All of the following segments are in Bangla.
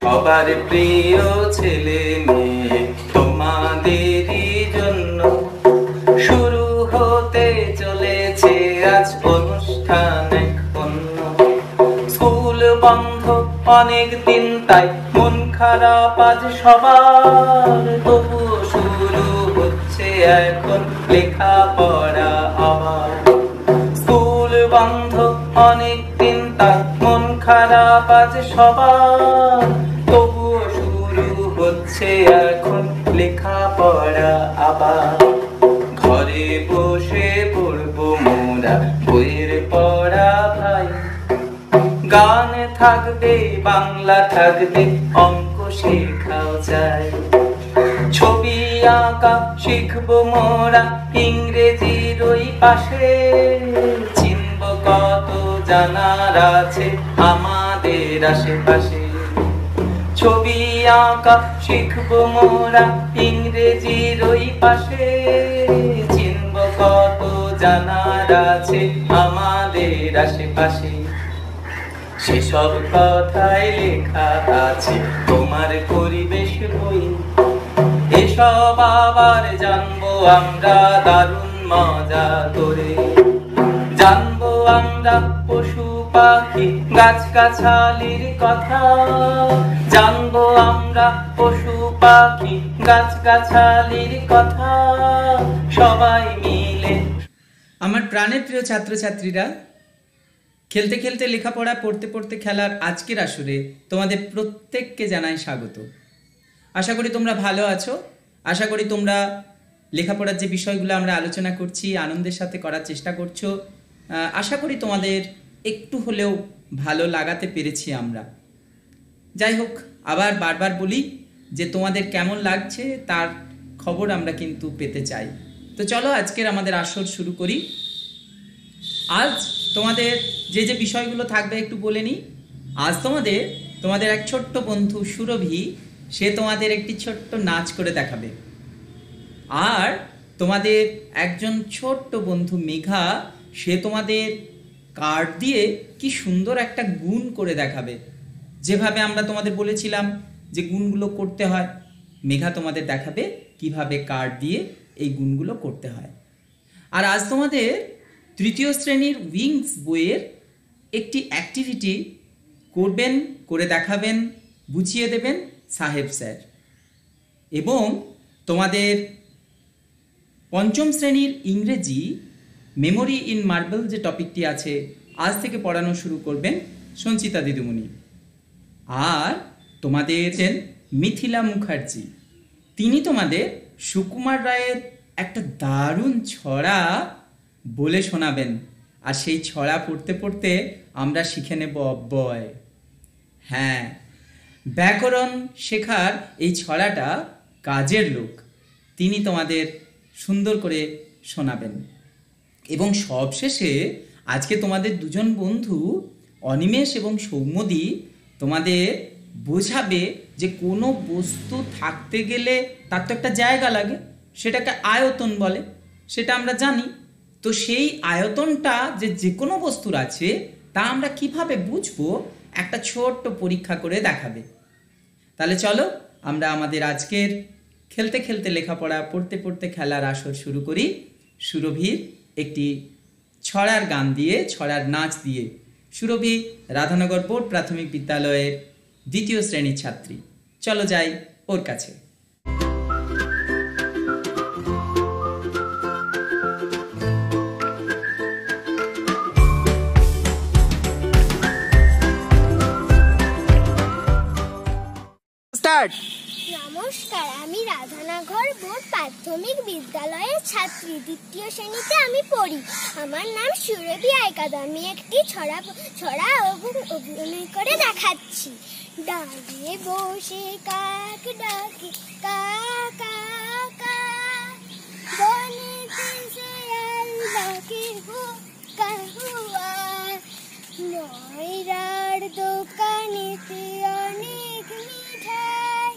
সবার প্রিয় ছেলে মেয়ে তোমাদেরই জন্য শুরু হতে চলেছে আজ অনুষ্ঠান অন্য। স্কুল বন্ধ অনেক দিন তাই মন খারাপ আজ সবার, তবুও শুরু হচ্ছে এখন লেখাপড়া আবার। স্কুল বন্ধ অনেক দিন তাই মন খারাপ আজ সবার, তবুও শুরু হচ্ছে এখন লেখাপড়া আবার। ঘরে বসে পড়বো মোরা বইয়ের পড়া ভাই, গান থাকবে বাংলা থাকবে অঙ্ক শেখাও চাই। ছবি আঁকা শিখবো মোরা ইংরেজির ওই পাশে, চিনব কত জানার আছে আমাদের আশেপাশে। ছবি আঁকা শিখবো মোরা ইংরেজির ওই পাশে, চিনব কত জানার আছে আমাদের আশেপাশে। সেসব কথাই লেখা আছে তোমার পরিবেশ বই, এসব আবার জানবো আমরা দারুণ মজা করে। জানবো আমরা পশু পাখি গাছ গাছালির কথা, জানবো আমরা পশু পাখি গাছ গাছালির কথা সবাই মিলে। আমার প্রাণের প্রিয় ছাত্রছাত্রীরা, খেলতে খেলতে লেখাপড়া পড়তে পড়তে খেলার আজকের আসরে তোমাদের প্রত্যেককে জানাই স্বাগত। আশা করি তোমরা ভালো আছো। আশা করি তোমরা লেখাপড়ার যে বিষয়গুলো আমরা আলোচনা করছি আনন্দের সাথে করার চেষ্টা করছো। আশা করি তোমাদের একটু হলেও ভালো লাগাতে পেরেছি আমরা। যাই হোক, আবার বারবার বলি যে তোমাদের কেমন লাগছে তার খবর আমরা কিন্তু পেতে চাই। তো চলো আজকের আমাদের আসর শুরু করি। আজ তোমাদের যে যে বিষয়গুলো থাকবে একটু বলে নিই। আজ তোমাদের এক ছোট্ট বন্ধু সুরভি, সে তোমাদের একটি ছোট্ট নাচ করে দেখাবে। আর তোমাদের একজন ছোট্ট বন্ধু মেঘা, সে তোমাদের কার্ড দিয়ে কি সুন্দর একটা গুণ করে দেখাবে। যেভাবে আমরা তোমাদের বলেছিলাম যে গুণগুলো করতে হয়, মেঘা তোমাদের দেখাবে কিভাবে কার্ড দিয়ে এই গুণগুলো করতে হয়। আর আজ তোমাদের তৃতীয় শ্রেণীর উইংস বইয়ের একটি অ্যাক্টিভিটি করবেন, করে দেখাবেন, বুঝিয়ে দেবেন সাহেব স্যার। এবং তোমাদের পঞ্চম শ্রেণীর ইংরেজি মেমোরি ইন মার্বেল যে টপিকটি আছে, আজ থেকে পড়ানো শুরু করবেন সঞ্চিতা দিদিমণি। আর তোমাদের মিথিলা মুখার্জি, তিনি তোমাদের সুকুমার রায়ের একটা দারুণ ছড়া বলে শোনাবেন। আর সেই ছড়া পড়তে পড়তে আমরা শিখে নেব অব্যয়। হ্যাঁ, ব্যাকরণ শেখার এই ছড়াটা কাজের লোক, তিনি তোমাদের সুন্দর করে শোনাবেন। এবং সবশেষে আজকে তোমাদের দুজন বন্ধু অনিমেষ এবং সৌম্যদি তোমাদের বোঝাবে যে কোনো বস্তু থাকতে গেলে তার তো একটা জায়গা লাগে, সেটাকে আয়তন বলে, সেটা আমরা জানি। তো সেই আয়তনটা যে কোনো বস্তুর আছে তা আমরা কিভাবে বুঝবো, একটা ছোট্ট পরীক্ষা করে দেখাবে। তাহলে চলো আমরা আমাদের আজকের খেলতে খেলতে লেখাপড়া পড়তে পড়তে খেলার আসর শুরু করি সুরভির একটি ছড়ার গান দিয়ে, ছড়ার নাচ দিয়ে। সুরভি রাধানগর বোর্ড প্রাথমিক বিদ্যালয়ের দ্বিতীয় শ্রেণীর ছাত্রী। চলো যাই ওর কাছে। নমস্কার, আমি রাধানগর বোর্ড প্রাথমিক বিদ্যালয়ের ছাত্রী, দ্বিতীয় শ্রেণীতে আমি পড়ি। আমার নাম সুরভি আইকাদ। আমি একটি ছড়া অভিনয় করে দেখাচ্ছি। ডালে বসে কাক ডাকে কা কা কা, বনেতে শেয়াল ডাকে হুকা হুয়া, ময়রার দোকানেতে অনেক মিঠাই,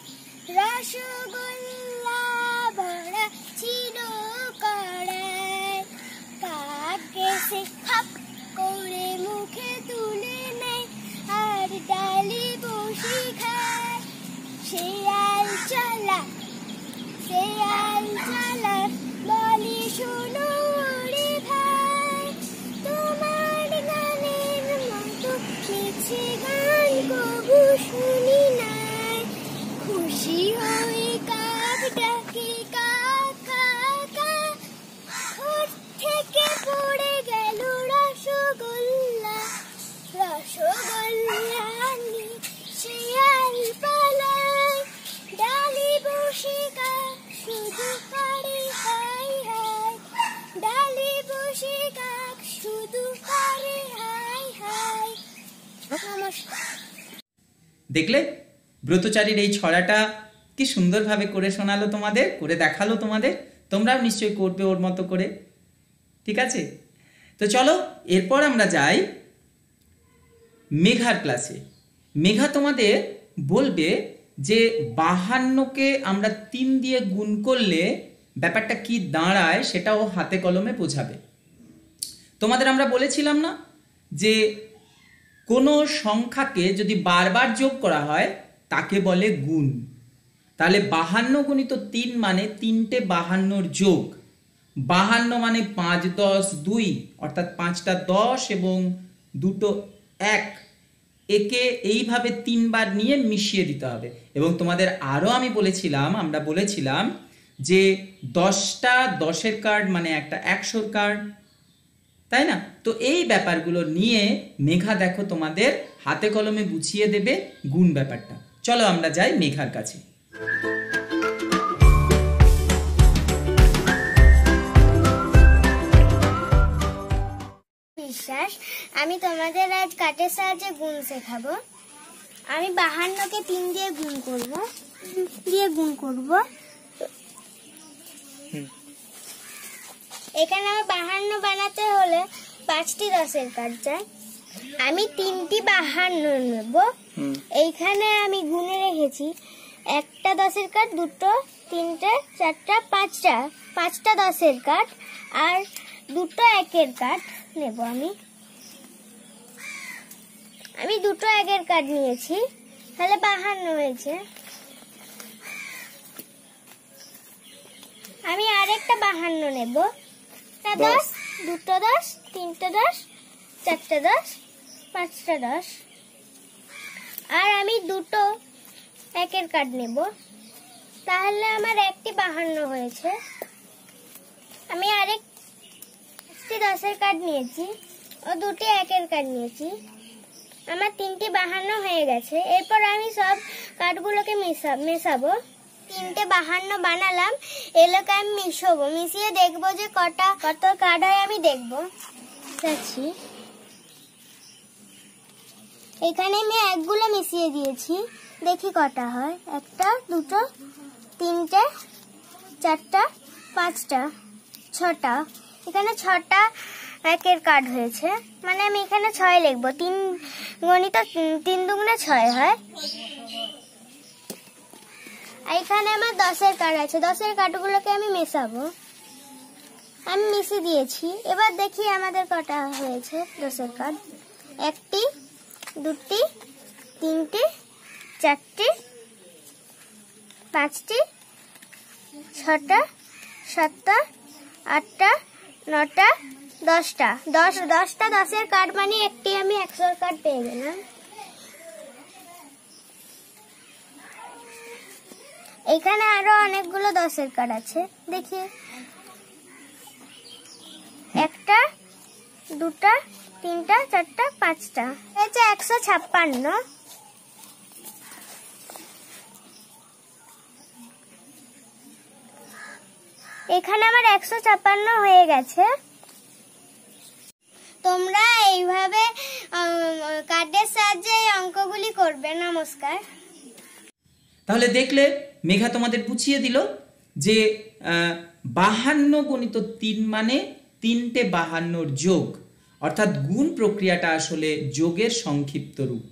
রসগোল্লা ভরা ছিল কড়াই। কাক এসে খপ করে মুখে তুলে নেয় আর ডালে বসে খায়। দেখলে ব্রতচারীর এই ছড়াটা কি সুন্দরভাবে করে শোনালো তোমাদের, করে দেখালো তোমাদের। তোমরাও নিশ্চয়ই করবে ওর মতো করে, ঠিক আছে? তো চলো এরপর আমরা যাই মেঘার ক্লাসে। মেঘা তোমাদের বলবে যে 52কে আমরা 3 দিয়ে গুণ করলে ব্যাপারটা কি দাঁড়ায় সেটাও হাতে কলমে বোঝাবে। তোমাদের আমরা বলেছিলাম না যে কোনো সংখ্যাকে যদি বারবার যোগ করা হয় তাকে বলে গুণ। তাহলে 52 গুণিত 3 মানে 3টে 52 যোগ। 52 মানে 5 10 2, অর্থাৎ 5টা 10 এবং 2টো 1। একে এইভাবে 3 বার নিয়ে মিশিয়ে দিতে হবে। এবং তোমাদের আরও আমরা বলেছিলাম যে 10টা 10-এর কার্ড মানে একটা 100-র কার্ড, তাই না? তো এই ব্যাপারগুলো নিয়ে মেঘা দেখো তোমাদের হাতে কলমে বুঝিয়ে দেবে গুণ ব্যাপারটা। চলো আমরা যাই মেঘার কাছে। বিশ্বাস, আমি তোমাদের আজ কাঠের সাহায্যে গুণ শেখাবো। আমি 52কে 3 দিয়ে গুণ করব। এখানে আমার 52 বানাতে হলে 5টি 10-এর কার্ড চাই। আমি 3টি 52 নেব। এইখানে আমি গুণে রেখেছি একটা 10-এর কার্ড, 2টো, 3টে, 4টা, 5টা 10-এর কার্ড আর 2টো 1-এর কার্ড নেব। আমি 2টো 1-এর কার্ড নিয়েছি, তাহলে 52 হয়েছে। আমি আরেকটা 52 নেব, 10, 2টো 10, 3টে 10, 4টে 10, 5টা 10 আর আমি 2টো 1-এর কার্ড নেব, তাহলে আমার একটি 52 হয়েছে। আমি আরেকটি 10-এর কার্ড নিয়েছি ও 2টি 1-এর কার্ড নিয়েছি, আমার 3টি 52 হয়ে গেছে। এরপর আমি সব কার্ডগুলোকে মেশাবো। 3টে 52 বানালাম, এগুলোকে আমি মিশিয়ে দেখবো যে কত কার্ড হয়। আমি দেখবো, এখানে আমি 1গুলো মিশিয়ে দিয়েছি, দেখি কটা হয়। 1টা, 2টো, 3টে, 4টা, 5টা, 6টা। এখানে 6টা 1-এর কার্ড হয়েছে, মানে আমি এখানে 6 লিখবো। 3 গণিত 3 দুগুণে 6 হয়। এখানে আমার 10-এর কার্ড আছে, 10-এর কার্ডগুলোকে আমি মেশাবো। আমি মিশিয়ে দিয়েছি, এবার দেখি আমাদের কটা হয়েছে 10-এর কার্ড। 1টি, 2টি, 3টি, 4টি, 5টি, 6টা, 7টা, 8টা, 9টা, 10টা। 10টা 10-এর কার্ড মানে একটি আমি 100-র কার্ড পেয়ে গেলাম। এখানে আরো অনেকগুলো 10-এর কার্ড আছে, দেখি। 1টা, 2টা, 3টা, 4টা, 5টা হয়েছে 156। এখানে আমার 156 হয়ে গেছে। তোমরা এইভাবে কার্ডের সাহায্যে অঙ্কগুলি করবে। নমস্কার। তাহলে দেখলে মেঘা তোমাদের বুঝিয়ে দিল যে 52 গুণিত 3 মানে 3টে 52-র যোগ, অর্থাৎ গুণ প্রক্রিয়াটা আসলে যোগের সংক্ষিপ্ত রূপ।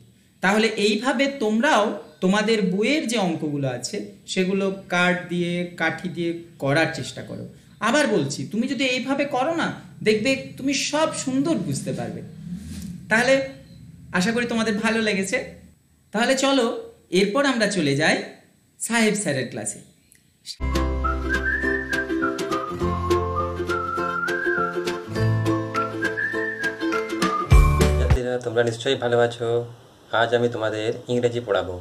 তাহলে এইভাবে তোমরাও তোমাদের বইয়ের যে অঙ্কগুলো আছে সেগুলো কার্ড দিয়ে কাঠি দিয়ে করার চেষ্টা করো। আবার বলছি, তুমি যদি এইভাবে করো না, দেখবে তুমি সব সুন্দর বুঝতে পারবে। তাহলে আশা করি তোমাদের ভালো লেগেছে। তাহলে চলো এরপর আমরা চলে যাই সাহেব স্যারের ক্লাসে। তোমরা নিশ্চয়ই ভালো আছো। আজ আমি তোমাদের ইংরেজি পড়াবো,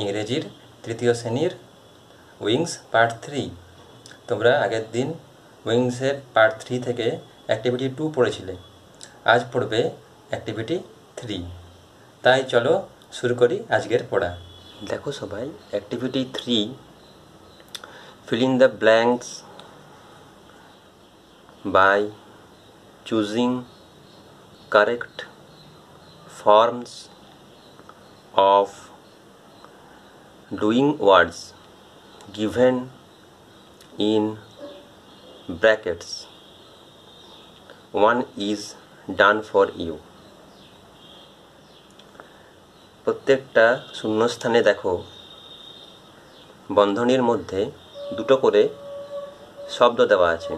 ইংরেজির 3য় শ্রেণীর উইংস পার্ট 3। তোমরা আগের দিন উইংসের পার্ট 3 থেকে অ্যাক্টিভিটি 2 পড়েছিলে, আজ পড়বে অ্যাক্টিভিটি 3। তাই চলো শুরু করি আজকের পড়া। দেখো সবাই, activity 3, fill in the blanks by choosing correct forms of doing words given in brackets one is done for you. প্রত্যেকটা শূন্যস্থানে দেখো বন্ধনীর মধ্যে দুটো করে শব্দ দেওয়া আছে।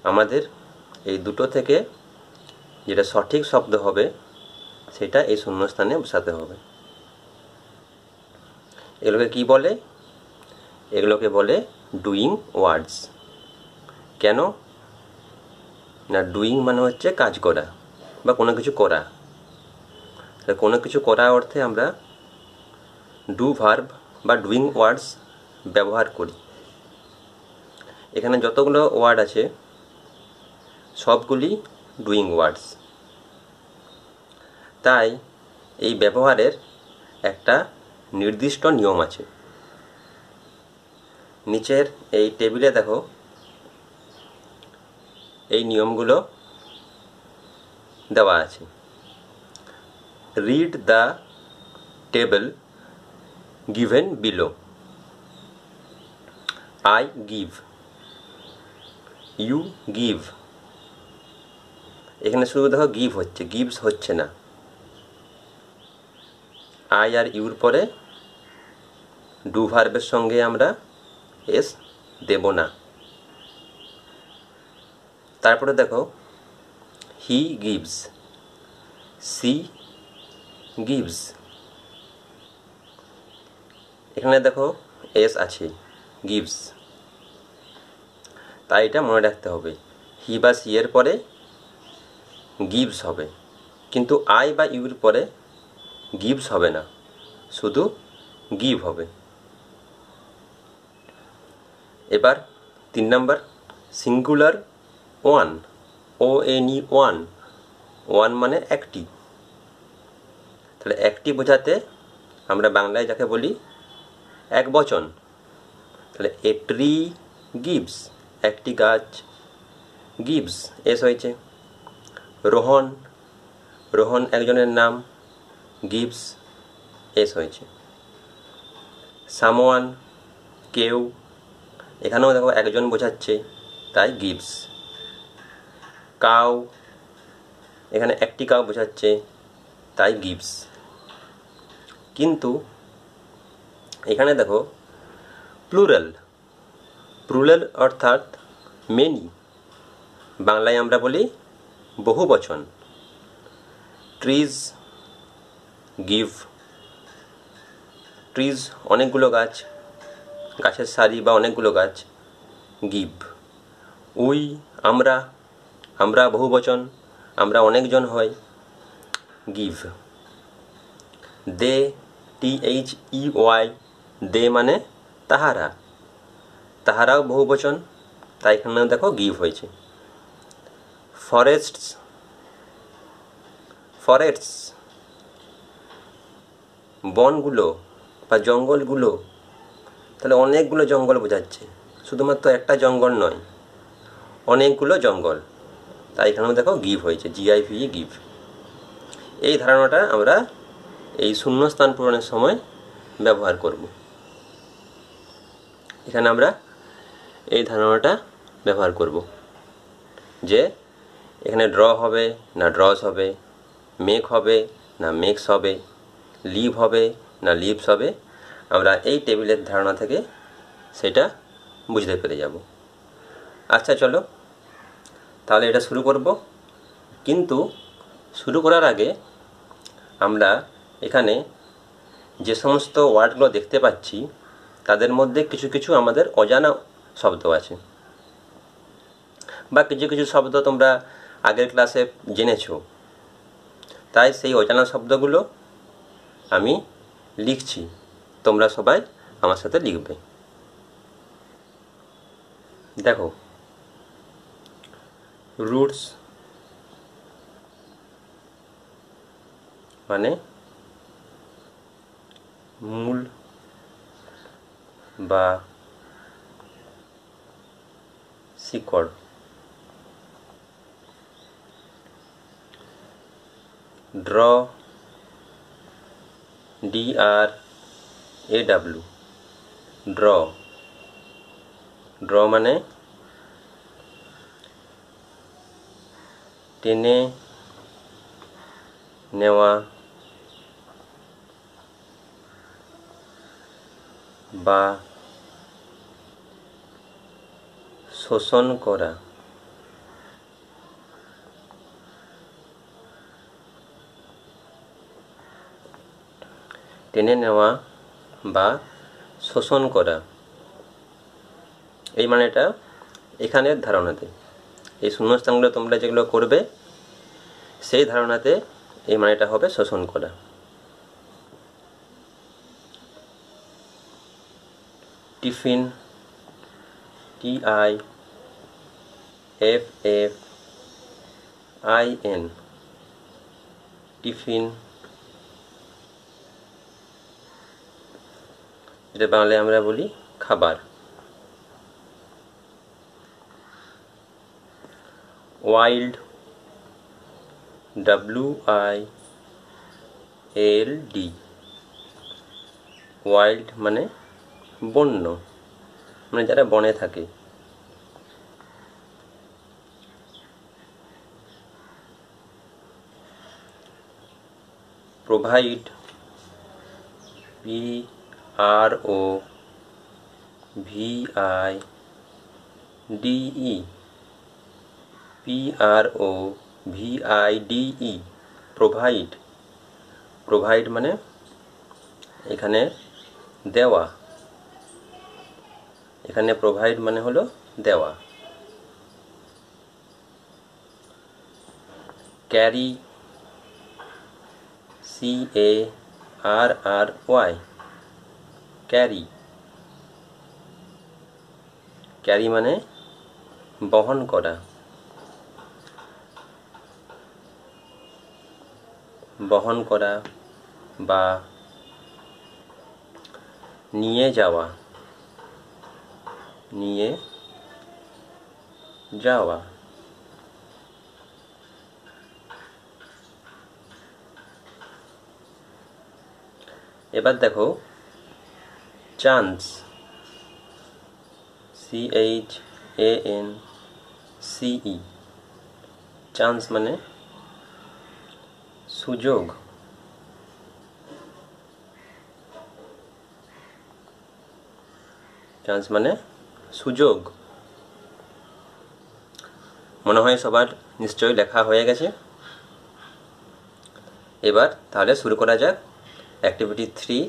আমাদের এই দুটো থেকে যেটা সঠিক শব্দ হবে সেটা এই শূন্যস্থানে বসাতে হবে। এগুলোকে কি বলে? এগুলোকে বলে ডুইং ওয়ার্ডস। কেন না, ডুইং মানে হচ্ছে কাজ করা বা কোনো কিছু করা। কোনো কিছু করা অর্থে আমরা ডু ভার্ব বা ডুইং ওয়ার্ডস ব্যবহার করি। এখানে যতগুলো ওয়ার্ড আছে সবগুলি ডুইং ওয়ার্ডস। তাই এই ব্যবহারের একটা নির্দিষ্ট নিয়ম আছে। নিচের এই টেবিলে দেখো এই নিয়মগুলো দেওয়া আছে। Read the table given below. I give, you give। এখানে শুধু দেখো গিভ হচ্ছে, গিভস হচ্ছে না। আই আর ইউর পরে ডু ভার্বের সঙ্গে আমরা এস দেব না। তারপরে দেখো হি গিভস, সি গিভস। এখানে দেখো এস আছে, গিভস। তাই এটা মনে রাখতে হবে, হি বা সি এর পরে গিভস হবে, কিন্তু আই বা ইউর পরে গিভস হবে না, শুধু গিভ হবে। এবার 3 নম্বর singular one, ONE one. One মানে একটি। তাহলে একটি বোঝাতে আমরা বাংলায় যাকে বলি এক বচন। তাহলে এ ট্রি গিভস, একটি গাছ, গিভস এস হয়েছে। রোহন, রোহন একজনের নাম, গিভস এস হয়েছে। সামওয়ান, কেউ, এখানেও দেখো একজন বোঝাচ্ছে তাই গিভস। কাউ, এখানে একটি কাউ বোঝাচ্ছে তাই গিভস। কিন্তু এখানে দেখো প্লুরাল, প্লুরাল অর্থাৎ মেনি। বাংলায় আমরা বলি বহু বচন। ট্রিজ গিভ, ট্রিজ অনেকগুলো গাছ, গাছের সারি বা অনেকগুলো গাছ, গিভ। উই আমরা, আমরা বহু বচন, আমরা অনেকজন হই, গিভ। দে, THEY, দে মানে তাহারা, তাহারাও বহু বচন, তাই এখানে দেখো গিভ হয়েছে। ফরেস্টস, ফরেস্টস বনগুলো বা জঙ্গলগুলো, তাহলে অনেকগুলো জঙ্গল বোঝাচ্ছে, শুধুমাত্র একটা জঙ্গল নয়, অনেকগুলো জঙ্গল, তাই এখানেও দেখো গিভ হয়েছে, GIVE, গিভ। এই ধারণাটা আমরা এই শূন্যস্থান পূরণের সময় ব্যবহার করব। এখানে আমরা এই ধারণাটা ব্যবহার করব যে এখানে ড্র হবে না ড্রস হবে, মেক হবে না মেক্স হবে, লিভ হবে না লিভস হবে, আমরা এই টেবিলের ধারণা থেকে সেটা বুঝতে পেরে যাব। আচ্ছা চলো তাহলে এটা শুরু করব। কিন্তু শুরু করার আগে আমরা এখানে যে সমস্ত ওয়ার্ডগুলো দেখতে পাচ্ছি তাদের মধ্যে কিছু কিছু আমাদের অজানা শব্দ আছে, বা কিছু কিছু শব্দ তোমরা আগের ক্লাসে জেনেছো। তাই সেই অজানা শব্দগুলো আমি লিখছি, তোমরা সবাই আমার সাথে লিখবে। দেখো, রুটস মানে মূল বা শিকড়। Draw DRAW, draw. ড্র মানে টেনে নেওয়া বা শোষণ করা। টেনে নেওয়া বা শোষণ করা, এই মানেটা এখানের ধারণাতে, এই শূন্যস্থানগুলো তোমরা যেগুলো করবে সেই ধারণাতে এই মানেটা হবে শোষণ করা। টিফিন, TIFFIN, টিফিন, যেটা বাংলায় আমরা বলি খাবার। ওয়াইল্ড, WILD, ওয়াইল্ড মানে বন্য, মানে যারা বনে থাকে। Provide, PROVIDE, provide. প্রোভাইড মানে এখানে দেওয়া, এখানে প্রোভাইড মানে হলো দেওয়া। Carry, CARRY, carry. ক্যারি মানে বহন করা, বহন করা বা নিয়ে যাওয়া, নিয়ে যাওয়া। এবার দেখো চান্স, CHANCE, চান্স মানে সুযোগ। চান্স মানে সুযোগ। মনে হয় সবার নিশ্চয়ই লেখা হয়ে গেছে। এবার তাহলে শুরু করা যাক activity 3।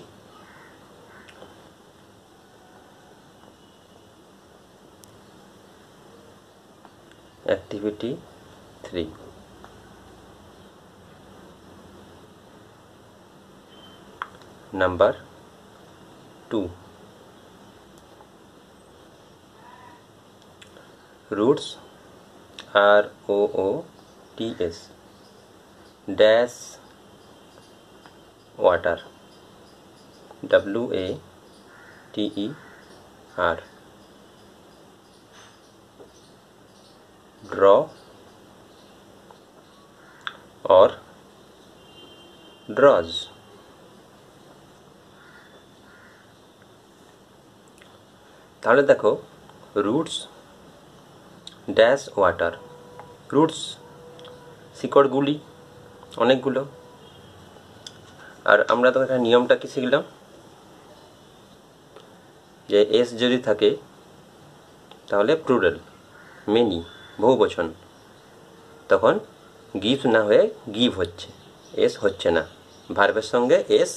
Activity 3, number 2, roots, ROOTS, dash water, WATER, draw or draws। তাহলে দেখো রুটস ড্যাশ ওয়াটার, রুটস শিকড়গুলি অনেকগুলো। আর আমরা তো এখানে নিয়মটা কি শিখলাম, যে এস যদি থাকে তাহলে প্লুরাল, মেনি, বহুবচন, তখন গিভ না হয়ে গিভ হচ্ছে, এস হচ্ছে না, ভার্বের সঙ্গে এস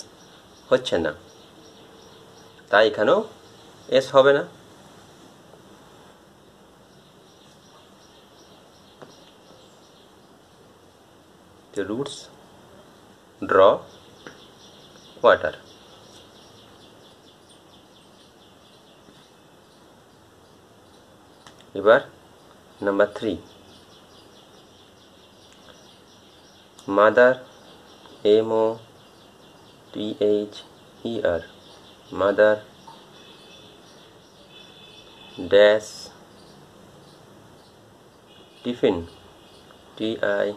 হচ্ছে না, তাই এখানেও এস হবে না। The roots draw water। এবার number 3, mother, MOTHER, mother dash tiffin, TIFFIN,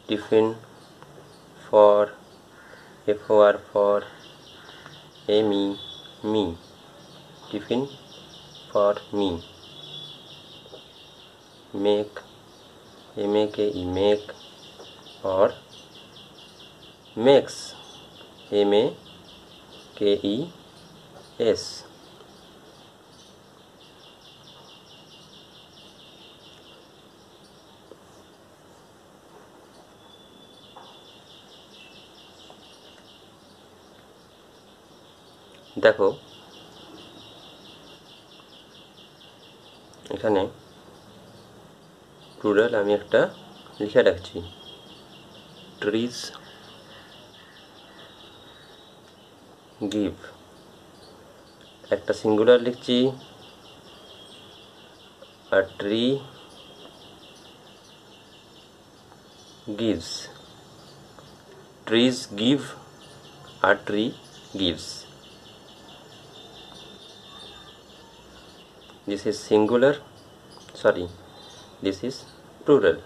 tiffin. For, F-O-R, for, me, me, tiffin, for me. Make, M-A-K-E, make, or makes, M-A-K-E-S. দেখো এখানে প্লুরাল আমি একটা লিখে রাখছি, ট্রিজ গিভ। একটা সিঙ্গুলার লিখছি, a tree gives. Trees give, a tree gives. This is singular, sorry, this is plural,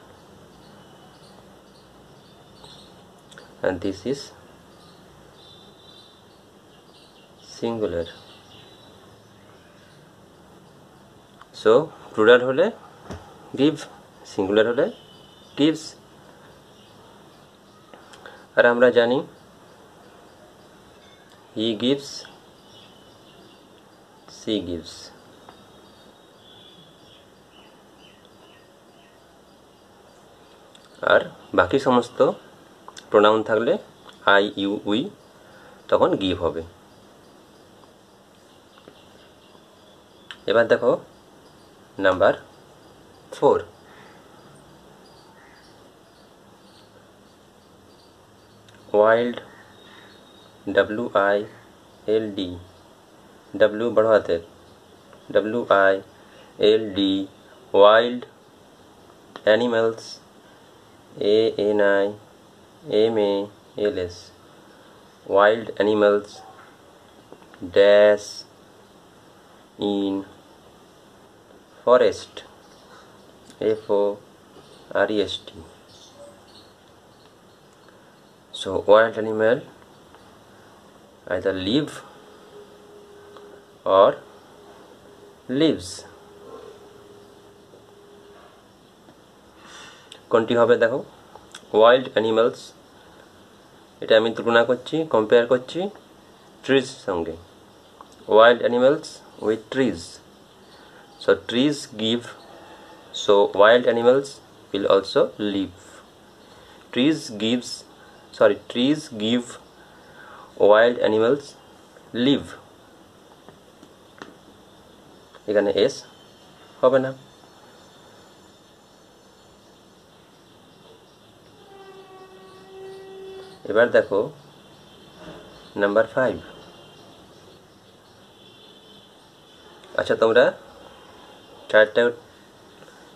and this is singular. So plural হলে give, singular হলে gives। আর আমরা জানি he gives, she gives। আর বাকি সমস্ত প্রোনাউন থাকলে আই, ইউ, উই, তখন গিভ হবে। এবার দেখো নাম্বার 4, ওয়াইল্ড, WILD, W বড় হাতের, WILD, wild, animals, ANIMALS, wild animals, dash, in forest, FOREST। So wild animal either live or lives। কোনটি হবে দেখো, ওয়াইল্ড অ্যানিমালস, এটা আমি তুলনা করছি, কম্পেয়ার করছি ট্রিজ সঙ্গে, wild animals with trees. So trees give, so wild animals will also live. Trees give, wild animals live. এখানে এস হবে না। এবার দেখো নাম্বার 5। আচ্ছা তোমরা চারটা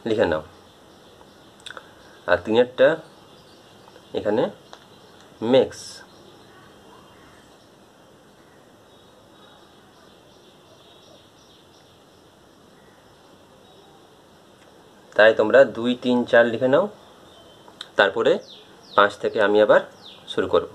লিখে নাও, আর 3টা এখানে মেক্স। তাই তোমরা 2, 3, 4 লিখে নাও, তারপরে 5 থেকে আমি আবার শুরু করব।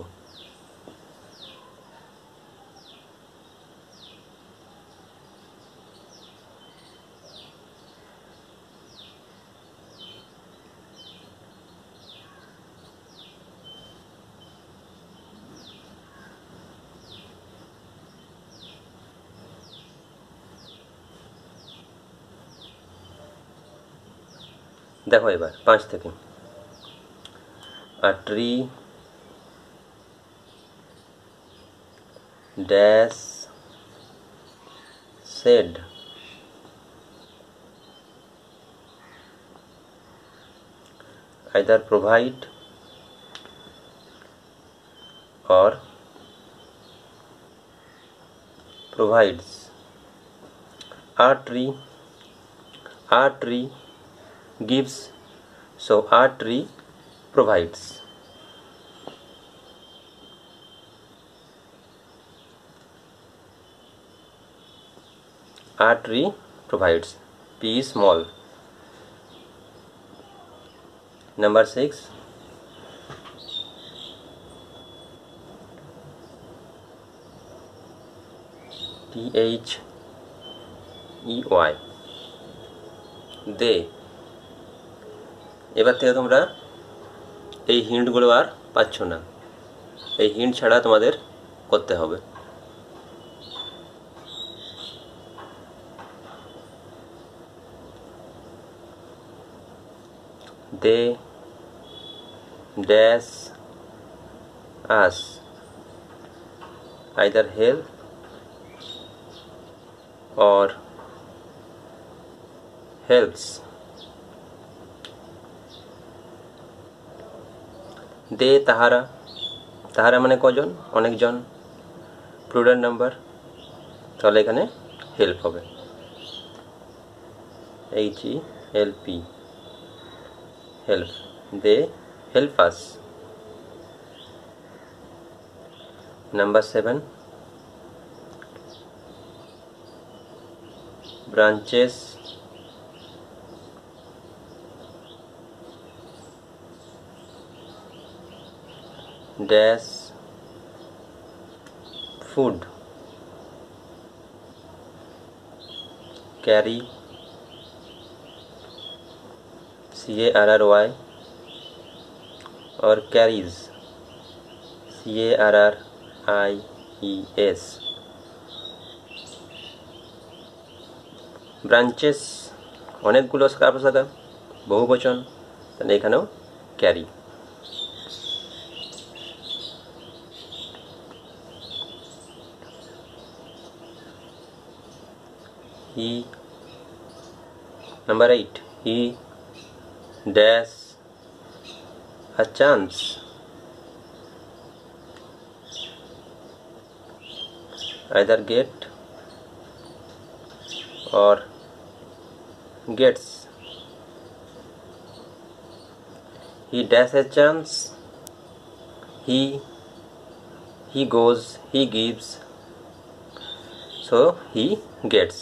দেখো এবার 5 থেকে, a tree dash said, either provide or provides। A tree gives, so a tree provides। A tree provides, P small। Number 6, THEY, দে। এবার থেকে তোমরা এই হিন্টগুলো আর পাচ্ছ না, এই হিন্ট ছাড়া তোমাদের করতে হবে। দে dash us, either help or helps. দে তাহারা, তাহারা মানে কজন? অনেকজন, প্লুরাল নাম্বার, তাহলে এখানে হেল্প হবে, HELP, help. They help us. Number 7, branches dash food, carry, CARRY, or carries, CARRIES. Branches অনেকগুলো শাখা, বহু বচন, তাহলে এখানেও carry. He, number 8, he dash a chance, either get or gets. He dash a chance, he goes, he gives, so he gets.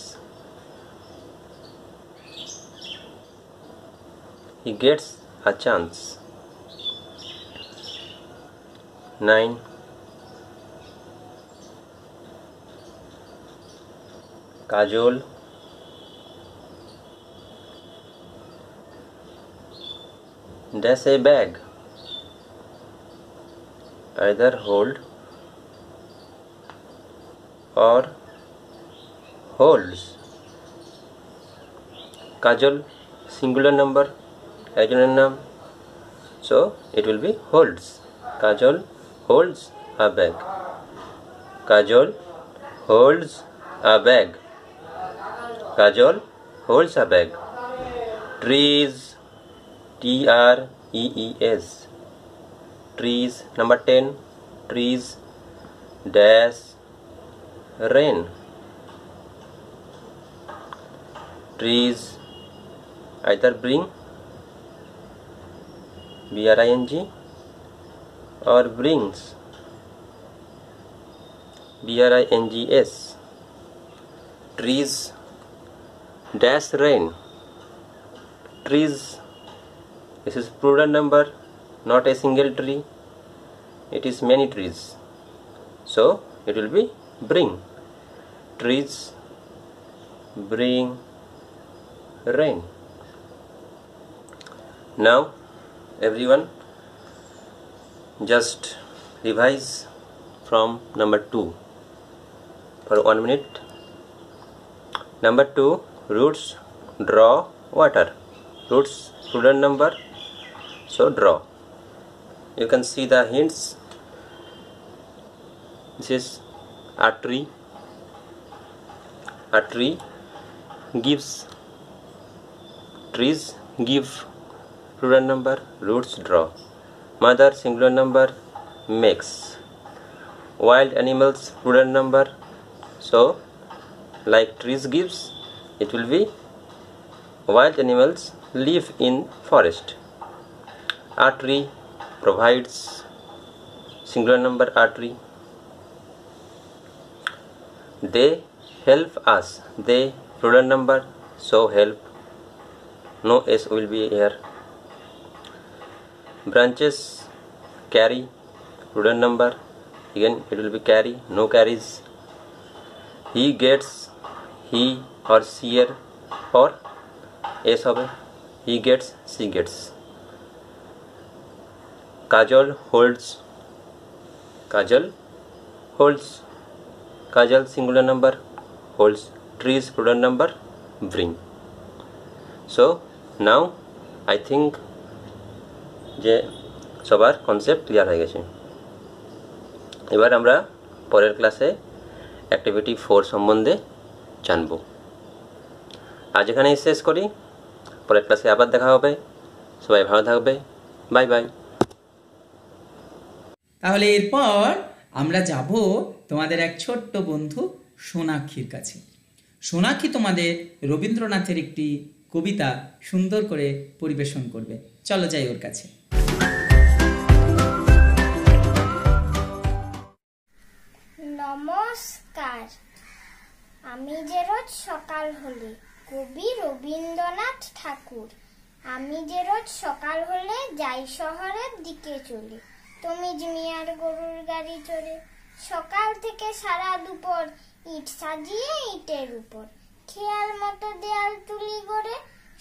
He gets a chance. 9, Kajol dash a bag, either hold or holds. Kajol singular number, একজনের নাম, so it will be holds. Kajol holds a bag. Kajol holds a bag. Kajol holds a bag. Trees, TREES, trees. Number 10, trees dash rain. Trees either bring, BRING, or brings, BRINGS. Trees dash rain. Trees, this is plural number, not a single tree, it is many trees, so it will be bring. Trees bring rain. Now everyone just revise from number 2 for 1 minute. Number 2, roots draw water. Roots plural number, so draw. You can see the hints. This is a tree. A tree gives, trees give plural number, roots draw. Mother singular number, makes. Wild animals plural number, so like trees gives, it will be wild animals live in forest. A tree provides, singular number, a tree. They help us, they plural number, so help, no S will be here. Branches carry, plural number, again it will be carry, no carries. He gets, he or she এর পর এস হবে, he gets, she gets. Kajal holds, Kajal holds, Kajal singular number, holds trees plural number, bring. So now I think যে সবার কনসেপ্ট ক্লিয়ার হয়ে গেছে। এবার আমরা পরের ক্লাসে অ্যাক্টিভিটি 4 সম্বন্ধে জানব। আজ এখানেই শেষ করি, পরের ক্লাসে আবার দেখা হবে। সবাই ভালো থাকবে, বাই বাই। তাহলে এরপর আমরা যাব তোমাদের এক ছোট্ট বন্ধু সোনাক্ষীর কাছে। সোনাক্ষী তোমাদের রবীন্দ্রনাথের একটি কবিতা সুন্দর করে পরিবেশন করবে। চলো যাই ওর কাছে। নমস্কার, আমি যে রোজ সকাল হলে, কবি রবীন্দ্রনাথ ঠাকুর। আমি যে রোজ সকাল হলে যাই শহরের দিকে চলে, তুমি মিয়ার গরুর গাড়ি চড়ে। সকাল থেকে সারা দুপুর ইট সাজিয়ে ইটের উপর, খেয়াল মতো দেয়াল তুলি গড়ে।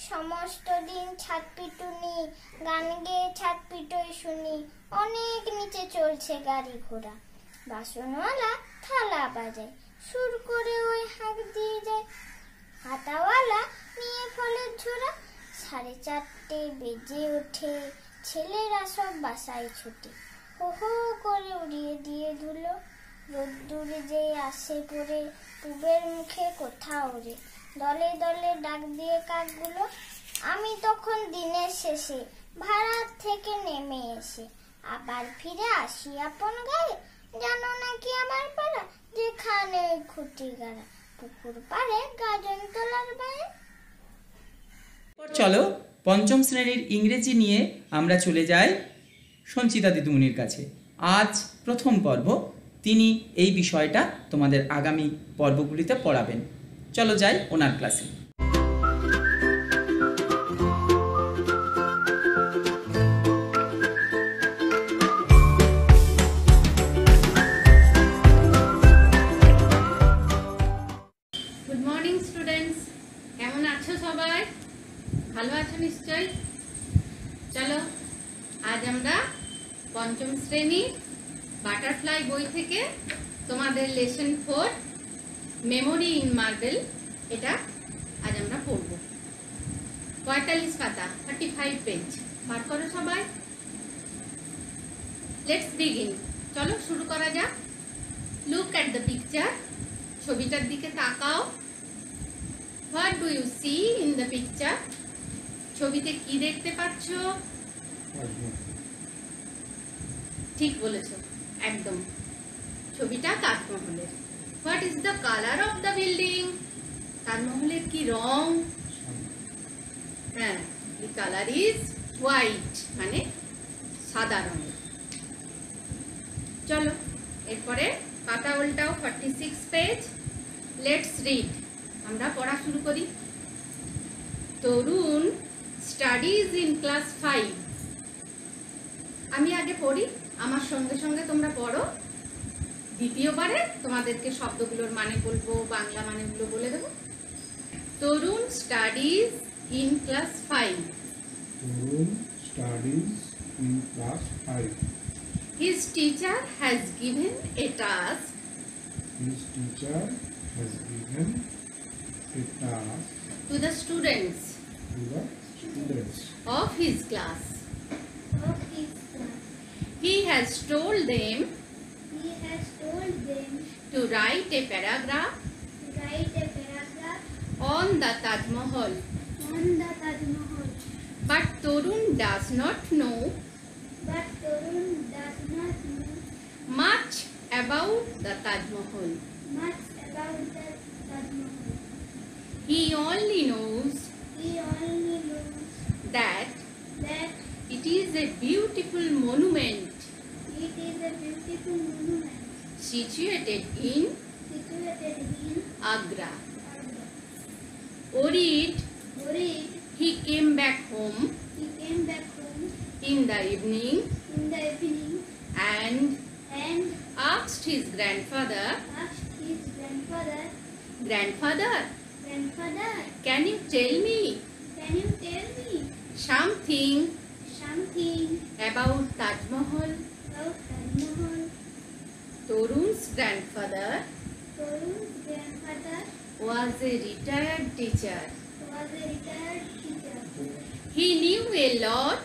সমস্ত দিন ছাদ পিটুনি, গান গেয়ে ছাদ পিটই শুনি। অনেক নিচে চলছে গাড়ি ঘোড়া, বাসনওয়ালা থালা বাজায়, সুর করে ওই হাঁক দিয়ে যায়। হাতাওয়ালা নিয়ে ফলের ঝোড়া, 4:30 বেজে ওঠে, ছেলেরা সব বাসায় ছুটে। হো হো করে উড়িয়ে দিয়ে ধুলো, রোদ্দুর যে আসে পড়ে, পুবের মুখে কোথাও রে। দলে দলে ডাক দিয়ে কাকগুলো, আমি তখন দিনের শেষে ভাড়ার থেকে নেমে এসে আবার ফিরে আসি আপন গায়ে। জানো নাকি আমার পাড়া, যেখানে খুঁটি গাড়া, পুকুর পাড়ে গাজন তোলার বাইরে। চলো পঞ্চম শ্রেণীর ইংরেজি নিয়ে আমরা চলে যাই সঞ্চিতা দিদিমণির কাছে। আজ প্রথম পর্ব, তিনি এই বিষয়টা তোমাদের আগামী পর্বগুলিতে পড়াবেন। চলো যাই ওনার ক্লাসে। গুড মর্নিং স্টুডেন্টস, কেমন আছো সবাই? ভালো আছো নিশ্চয়ই। চলো আজ আমরা পঞ্চম শ্রেণী বাটারফ্লাই বই থেকে তোমাদের লেসন 4 মেমোরি ইন মার্বেল, এটা আজ আমরা পড়ব। 45 পাতা, 35 পেজ। বার করো সবাই। Let's begin. চলো শুরু করা যাক। লুক অ্যাট দ্য পিকচার, ছবিটার দিকে তাকাও। What do you see in the picture? ছবিতে কি দেখতে পাচ্ছ? ঠিক বলেছো, একদম। ছবিটা তাজমহলের। What is the colour of the building? তাজমহলের কি রং? হ্যাঁ, দি কালার ইজ হোয়াইট, মানে সাদা রঙের। চলো এরপরে পাতা উল্টাও, 46 পেজ। Let's read. আমরা পড়া শুরু করি। তরুণ স্টাডিজ ইন ক্লাস 5। আমি আগে পড়ি, আমার সঙ্গে সঙ্গে তোমরা পড়ো। দ্বিতীয়বারে তোমাদেরকে শব্দগুলোর মানে বলবো, বাংলা মানেগুলো বলে দেবো। Tarun studies in class 5। Tarun studies in class 5. His teacher has given a task. His teacher has given a task To the students to the students of his class. Of his class. He has told them He has told them to write a paragraph to write a paragraph on the Taj Mahal. on the Taj Mahal. But Torun does not know But Tarun does not know much about the Taj Mahal. much about the Taj Mahal. He only knows He only knows that that it is a beautiful monument it is a beautiful monument situated in situated in Agra. Agra. Worried, Worried, he came back home he came back home in the evening in the evening and and asked his grandfather asked his grandfather Grandfather, Grandfather, can you tell me can you tell me something something about Taj Mahal? about Taj Mahal? Torun's grandfather Torun's grandfather was a retired teacher. was a retired teacher. He knew a lot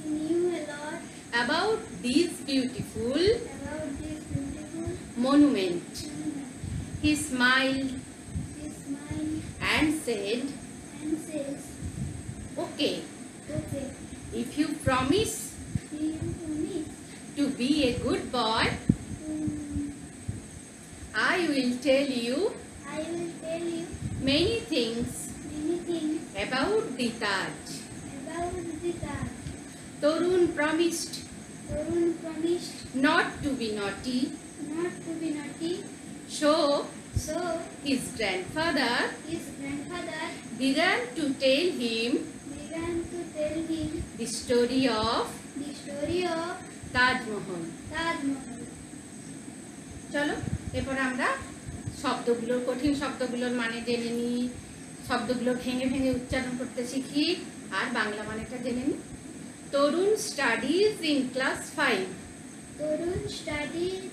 He knew a lot about this beautiful about this beautiful monument. monument. He smiled He smiled and said, and says, "Okay, okay, if you promise he promised to be a good boy, I will tell you I will tell you many things many things about the Taj." about the Taj. Torun promised Torun promised not to be naughty, not to be naughty, so so his grandfather his grandfather began to tell him began to tell him the story of the story of Taj Mahal. Taj Mahal. চলো এরপর আমরা শব্দগুলোর কঠিন শব্দগুলোর মানে জেনে নিই, শব্দগুলো ভেঙে ভেঙে উচ্চারণ করতে শিখি, আর বাংলা মানেটা জেনে নিই। Tarun studies in class 5। Torun studied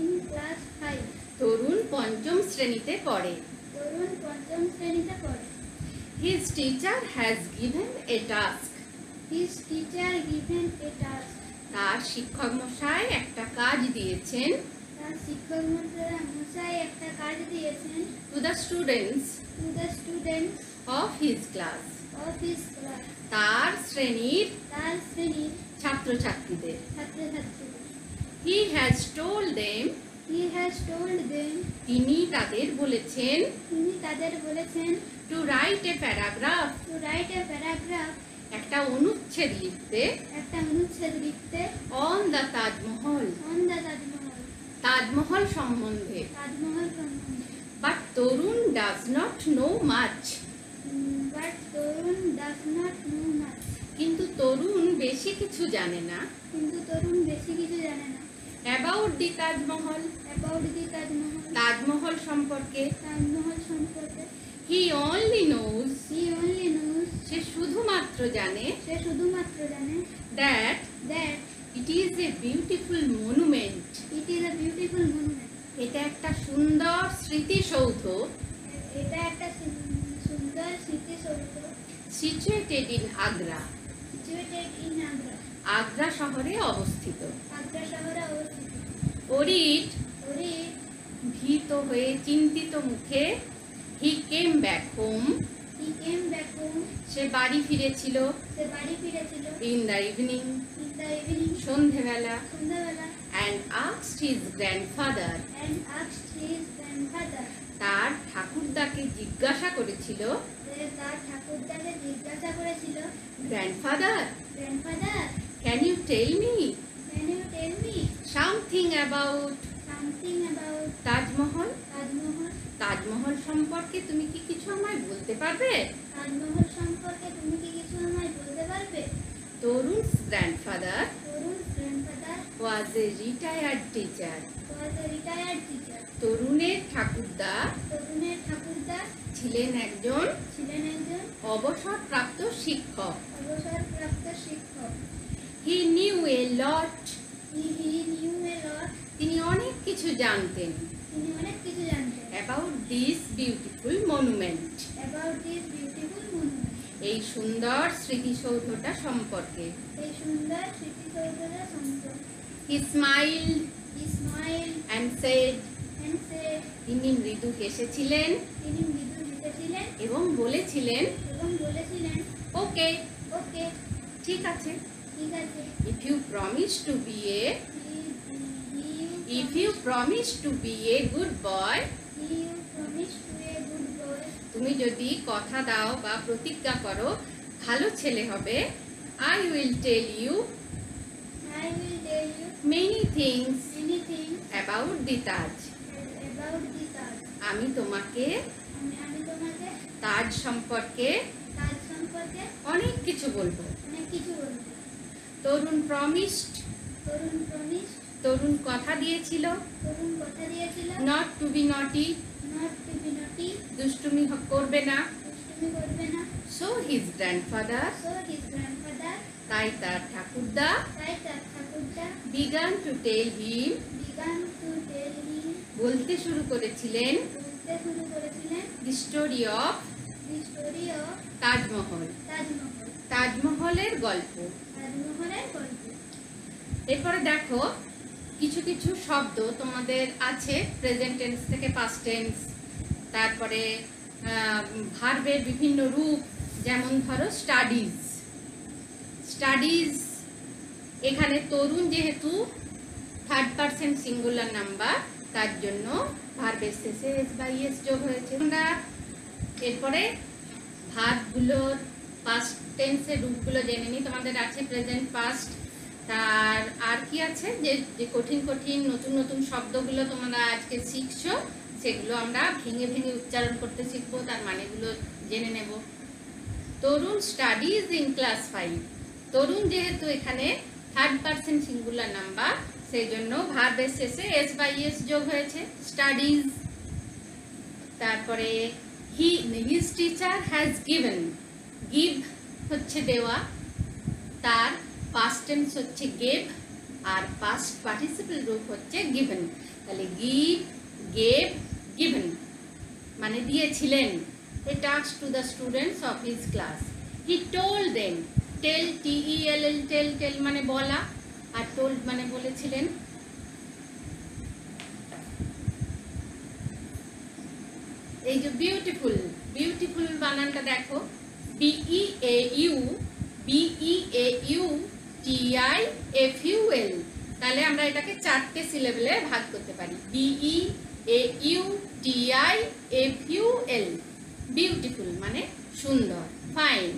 in class 5. Tarun পঞ্চম শ্রেণীতে পড়ে। তরুণ পঞ্চম শ্রেণীতে পড়ে। His teacher has given a task. His teacher given a task. তার শিক্ষক মশাই একটা কাজ দিয়েছেন তার শিক্ষক মশাই একটা কাজ দিয়েছেন two the students to the students of his class. of his class. তার শ্রেণীর তার শ্রেণীর ছাত্রছাত্রীদের। ছাত্রছাত্রীদের। He has told them, He has told them, তিনি তাদের বলেছেন তিনি তাদের বলেছেন to write a paragraph, to write a paragraph, একটা অনুচ্ছেদ লিখতে একটা অনুচ্ছেদ লিখতে on the Taj Mahal, on the Taj Mahal. Taj Mahal সম্বন্ধে। তাজমহল সম্বন্ধে। But Tarun does not know much, But Torun does not know much. কিন্তু তরুণ বেশি কিছু জানে না কিন্তু তরুণ বেশি কিছু জানে না about the Taj Mahal, about the Taj Mahal. Taj Mahal সম্পর্কে। তাজমহল সম্পর্কে। He only knows, He only knows, সে শুধুমাত্র জানে সে শুধুমাত্র জানে that that it is a beautiful monument, it is a beautiful monument. এটা একটা সুন্দর স্মৃতিসৌধ এটা একটা সুন্দর স্মৃতিসৌধ situated in Agra, situated in Agra. Agra শহরে অবস্থিত। আগ্রা শহরে অবস্থিত। অরিট ওরে ভীত হয়ে চিন্তিত মুখে he came back home, he came back home. সে বাড়ি ফিরেছিল সে বাড়ি ফিরেছিল in the evening, in the evening, সন্ধেবেলা, সন্ধ্যাবেলা, and asked his grandfather, and asked his grandfather. তার ঠাকুরদাকে জিজ্ঞাসা করেছিল, তার ঠাকুরদাকে জিজ্ঞাসা করেছিল, grandfather grandfather, can you tell me can you tell me something about something about Taj Mahal? Taj Mahal? Taj Mahal সম্পর্কে তুমি কি কিছু আমায় বলতে পারবে? তাজমহল সম্পর্কে তুমি কি কিছু আমায় বলতে পারবে? তরুণ's grandfather Tarun grandfather was a retired teacher. was a retired teacher. তরুণের ঠাকুরদা তরুণের ঠাকুরদা ছিলেন একজন ছিলেন একজন অবসরপ্রাপ্ত শিক্ষক। অবসরপ্রাপ্ত শিক্ষক। He knew A lot, He knew a lot. তিনি অনেক কিছু জানতেন তিনি অনেক কিছু জানতেন about this beautiful monument, about this beautiful monument. এই সুন্দর স্মৃতিসৌধটা সম্পর্কে। এই সুন্দর স্মৃতিসৌধটা সম্পর্কে। He smiled He smiled and said, and said, তিনি মৃদু হেসেছিলেন তিনি মৃদু হেসেছিলেন এবং বলেছিলেন, এবং বলেছিলেন, ওকে, ওকে, ঠিক আছে, ঠিক আছে। If you promise to be a If you promise to be a good boy, you promise to be a good boy, তুমি যদি কথা দাও বা প্রতিজ্ঞা করো ভালো ছেলে হবে, I will tell you I will tell you many things anything about the Taj. about the Taj. আমি তোমাকে আমি তোমাকে তাজ সম্পর্কে তাজ সম্পর্কে অনেক কিছু বলবো। অনেক কিছু বলবো। তরুণ প্রমিসড, তরুণ তরুণ কথা দিয়েছিল তরুণ কথা দিয়েছিল not to be naughty, not to be naughty, দুষ্টুমি করবে না। দুষ্টুমি করবে না। So his grandfather, So his grandfather, তাই তার ঠাকুরদা, তাই তার ঠাকুরদা began to tell him, began to tell him, বলতে শুরু করেছিলেন, বলতে শুরু করেছিলেন, the story of the story of Taj Mahal, Taj Mahal, তাজমহলের গল্প। তাজমহলের গল্প। এরপরে দেখো কিছু কিছু শব্দ তোমাদের আছে প্রেজেন্ট টেন্স থেকে পাস্ট টেন্স, তারপরে ভার্বের বিভিন্ন রূপ, যেমন ধরো স্টাডিজ। স্টাডিজ এখানে তরুণ যেহেতু থার্ড পারসন সিঙ্গুলার নাম্বার, তার জন্য ভার্বের শেষে এস বা ইএস যোগ হয়েছে। আমরা এরপরে ভার্বগুলোর পাস্ট টেন্সের রূপগুলো জেনে নিই। তোমাদের আছে প্রেজেন্ট, পাস্ট, তার আর কি আছে যে যে কঠিন কঠিন নতুন নতুন শব্দগুলো তোমরা আজকে শিখছো, সেগুলো আমরা ভেঙে ভেঙে উচ্চারণ করতে শিখবো, তার মানেগুলো জেনে নেব। তরুণ স্টাডিজ ইন ক্লাস 5। তরুণ যেহেতু এখানে থার্ড পারসন সিঙ্গুলার নাম্বার, সেই জন্য ভার্বের শেষে এস বা ইএস যোগ হয়েছে, স্টাডিজ। তারপরে his teacher has given. Give হচ্ছে দেওয়া, তার পাস্ট টেন্স হচ্ছে গেভ, আর পাস্ট পার্টিসিপল রূপ হচ্ছে গিভেন। তাহলে গিভ, গেভ, গিভেন মানে দিয়েছিলেন। A task to the students of his class. He told them. Tell, TELL, tell, tell মানে বলা, আর টোল্ড মানে বলেছিলেন। এই যে বিউটিফুল, বিউটিফুল বানানটা দেখো, BEAUTIFUL। তাহলে আমরা এটাকে 4টে সিলেবলে ভাগ করতে পারি, BEAUTIFUL। বিউটিফুল মানে সুন্দর, fine.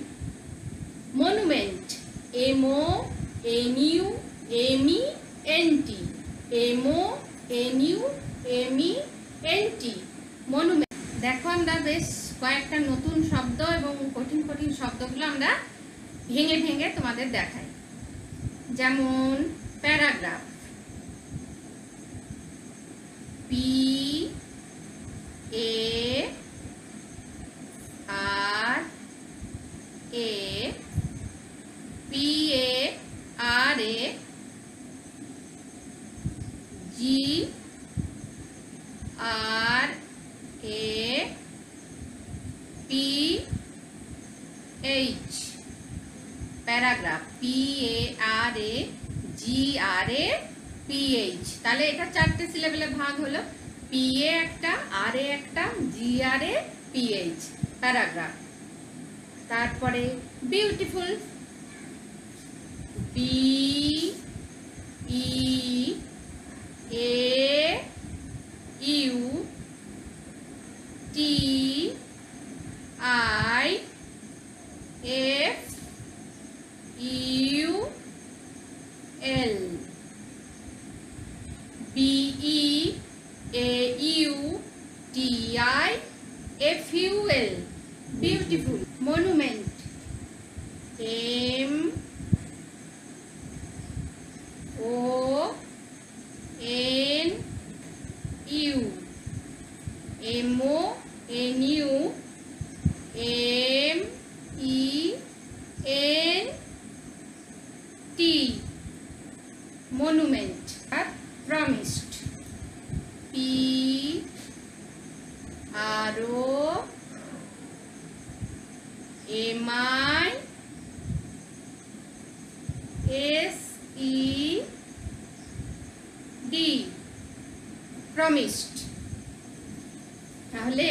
Monument, MONUMENT, MONUMENT, monument. দেখো আমরা বেশ কয়েকটা নতুন শব্দ এবং কঠিন কঠিন শব্দগুলো আমরা ভেঙে ভেঙে তোমাদের দেখাই। যেমন প্যারাগ্রাফ, PARAGRAPH, প্যারাগ্রাফ, PARAGRAPH। তাহলে এটা 4টে সিলেবলে ভাগ হলো, PA একটা, RA একটা, GRAPH, প্যারাগ্রাফ। তারপরে beautiful, BEAUTIFUL, beautiful. Monument, MONUMENT, monument। আর promised, PROMISED, promised। তাহলে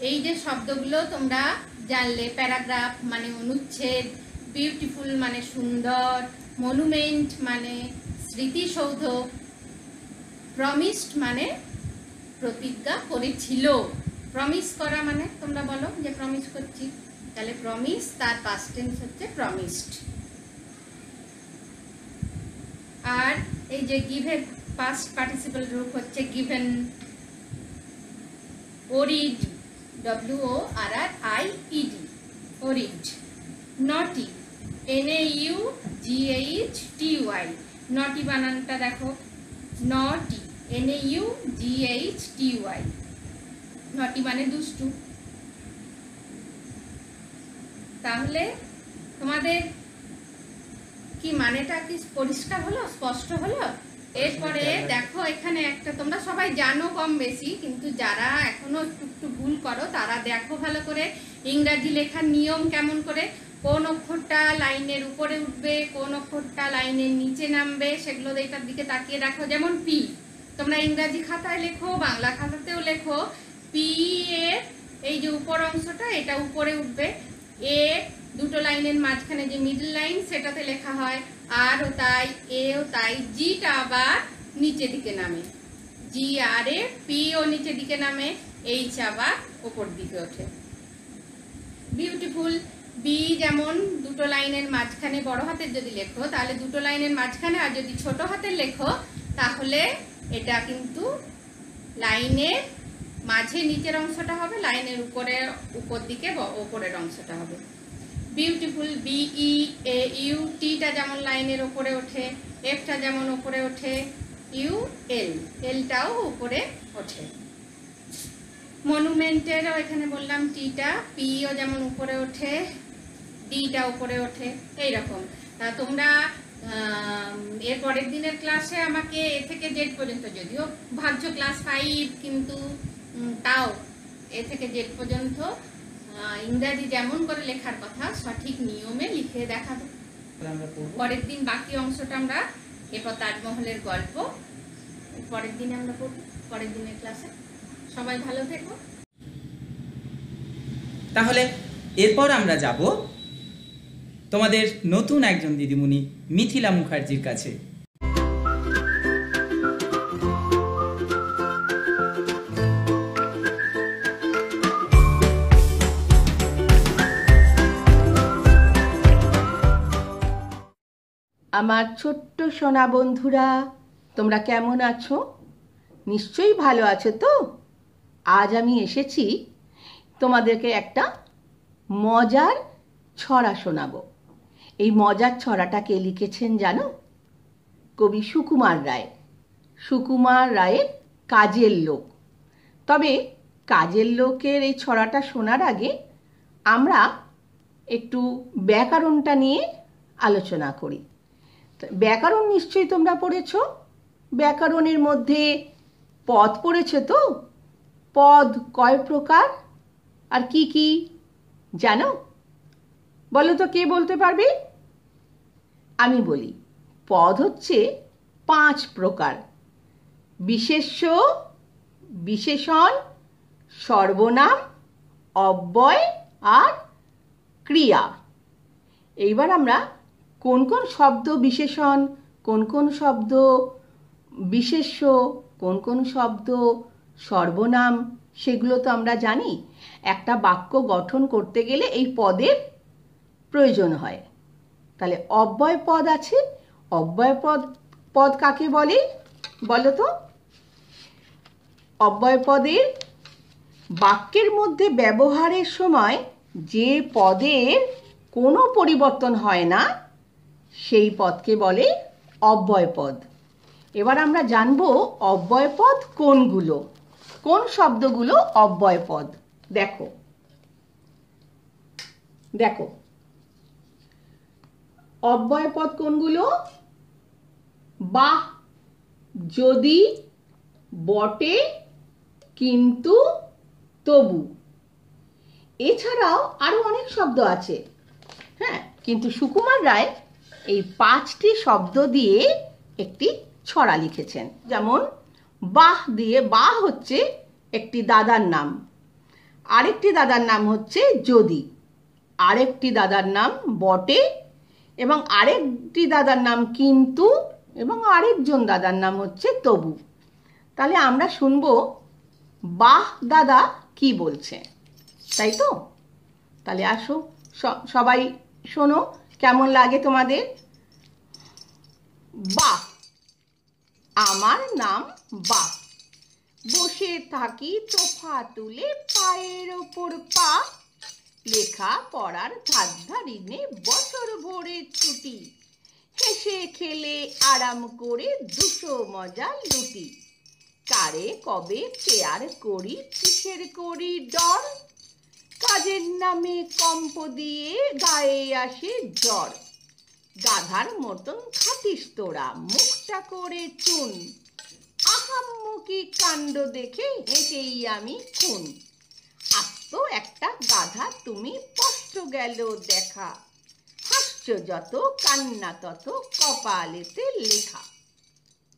এই যে শব্দগুলো তোমরা জানলে, প্যারাগ্রাফ মানে অনুচ্ছেদ, বিউটিফুল মানে সুন্দর, মনুমেন্ট মানে স্মৃতিসৌধ, প্রমিসড মানে প্রতিজ্ঞা করেছিল। প্রমিস করা মানে তোমরা বলো যে প্রমিস করছি, তাহলে প্রমিস তার পাস্ট টেন্স হচ্ছে প্রমিসড। আর এই যে গিভের পাস্ট পার্টিসিপল রূপ হচ্ছে গিভেন। Worried, WORRIED, worried. নটি, NAUGHTY, নটি বানানটা দেখো, নটি, NAUGHTY, নটি মানে দুষ্টু। তাহলে তোমাদের কি মানেটা কি পরিষ্কার হলো, স্পষ্ট হলো? এরপরে দেখো এখানে একটা, তোমরা সবাই জানো কম বেশি, কিন্তু যারা এখনো একটু ভুল করো তারা দেখো ভালো করে ইংরাজি লেখার নিয়ম কেমন করে, কোন অক্ষরটা লাইনের উপরে উঠবে, কোন অক্ষরটা লাইনের নিচে নামবে, সেগুলো এটার দিকে তাকিয়ে রাখো। যেমন পি, তোমরা ইংরাজি খাতায় লেখো, বাংলা খাতাতেও লেখো, পি এর এই যে উপর অংশটা এটা উপরে উঠবে, এ দুটো লাইনের মাঝখানে যে মিডল লাইন সেটাতে লেখা হয়, আর ও তাই, এও তাই, জিটা আবার নিচের দিকে নামে, জি আর এ, পি ও নিচের দিকে নামে, এইচ আবার ওপর দিকে ওঠে। বিউটিফুল, বি যেমন দুটো লাইনের মাঝখানে বড় হাতের যদি লেখো তাহলে দুটো লাইনের মাঝখানে, আর যদি ছোট হাতের লেখো তাহলে এটা কিন্তু লাইনের মাঝে নিচের অংশটা হবে, লাইনের উপর দিকে ওপরের অংশটা হবে। Beautiful, B E A U, টিটা যেমন লাইনের উপরে ওঠে, এফটা যেমন উপরে ওঠে, ইউ এল, এলটাও উপরে ওঠে। মনুমেন্টেরও এখানে বললাম টিটা, পিও যেমন উপরে ওঠে, ডিটা উপরে ওঠে, এইরকম। তা তোমরা এর পরের দিনের ক্লাসে আমাকে এ থেকে জেড পর্যন্ত, যদিও ভাবছো ক্লাস 5, কিন্তু তাও এ থেকে জেড পর্যন্ত ইংরাজি যেমন করে লেখার কথা সঠিক নিয়মে লিখে দেখাবো। পরের দিন বাকি অংশটা আমরা এরপর তাজমহলের গল্প পরের দিনে আমরা পড়ব, পরের দিনের ক্লাসে। সবাই ভালো থেকো। তাহলে এরপর আমরা যাব তোমাদের নতুন একজন দিদিমণি মিথিলা মুখার্জির কাছে। আমার ছোট্ট সোনা বন্ধুরা, তোমরা কেমন আছো? নিশ্চয়ই ভালো আছো তো? আজ আমি এসেছি তোমাদেরকে একটা মজার ছড়া শোনাবো। এই মজার ছড়াটা কে লিখেছেন জানো? কবি সুকুমার রায়। সুকুমার রায়ের কাজের লোক। তবে কাজের লোকের এই ছড়াটা শোনার আগে আমরা একটু ব্যাকরণটা নিয়ে আলোচনা করি। ব্যাকরণ নিশ্চয়ই তোমরা পড়েছো। ব্যাকরণের মধ্যে পদ পড়েছো তো? পদ কয় প্রকার আর কি কি জানো? বলো তো, কে বলতে পারবে? আমি বলি, পদ হচ্ছে 5 প্রকার: বিশেষ্য, বিশেষণ, সর্বনাম, অব্যয় আর ক্রিয়া। এইবার আমরা কোন কোন শব্দ বিশেষণ, কোন কোন শব্দ বিশেষ্য, কোন কোন শব্দ সর্বনাম, সেগুলো তো আমরা জানি। একটা বাক্য গঠন করতে গেলে এই পদের প্রয়োজন হয়। তাহলে অব্যয় পদ আছে। অব্যয় পদ কাকে বলে বলো তো? অব্যয় পদের বাক্যের মধ্যে ব্যবহারের সময় যে পদের কোনো পরিবর্তন হয় না সেই পদকে বলে অব্যয় পদ। এবার আমরা জানবো অব্যয় পদ কোনগুলো, কোন শব্দগুলো অব্যয় পদ। দেখো দেখো অব্যয় পদ কোনগুলো? বাহ, যদি, বটে, কিন্তু, তবু। এছাড়াও আরো অনেক শব্দ আছে, হ্যাঁ, কিন্তু সুকুমার রায় এই 5টি শব্দ দিয়ে একটি ছড়া লিখেছেন। যেমন বাহ দিয়ে, বাহ হচ্ছে একটি দাদার নাম, আরেকটি দাদার নাম হচ্ছে যদি, আরেকটি দাদার নাম বটে, এবং আরেকটি দাদার নাম কিন্তু, এবং আরেকজন দাদার নাম হচ্ছে তবু। তাহলে আমরা শুনবো বাহ দাদা কি বলছে, তাই তো? তাহলে আসো সবাই শোনো, কেমন লাগে তোমাদের? বাহ, আমার নাম বাহ, বসে থাকি তোফা তুলে পায়ের ওপর পা, লেখা পড়ার ধার ধারিনে বছর ভরে ছুটি, হেসে খেলে আরাম করে 200 মজা লুটি, কারে কবে কেয়ার করি, কিসের করি ডর, কাজের নামে কম্প দিয়ে গায়ে আসে জ্বর। গাধার মতন খাটিস তোরা, মুখটা করে চুন, আহাম্মকি কাণ্ড দেখে হেঁটেই আমি খুন। আস্ত একটা গাধা তুমি, স্পষ্ট গেল দেখা, হাস্য যত কান্না তত কপালেতে লেখা।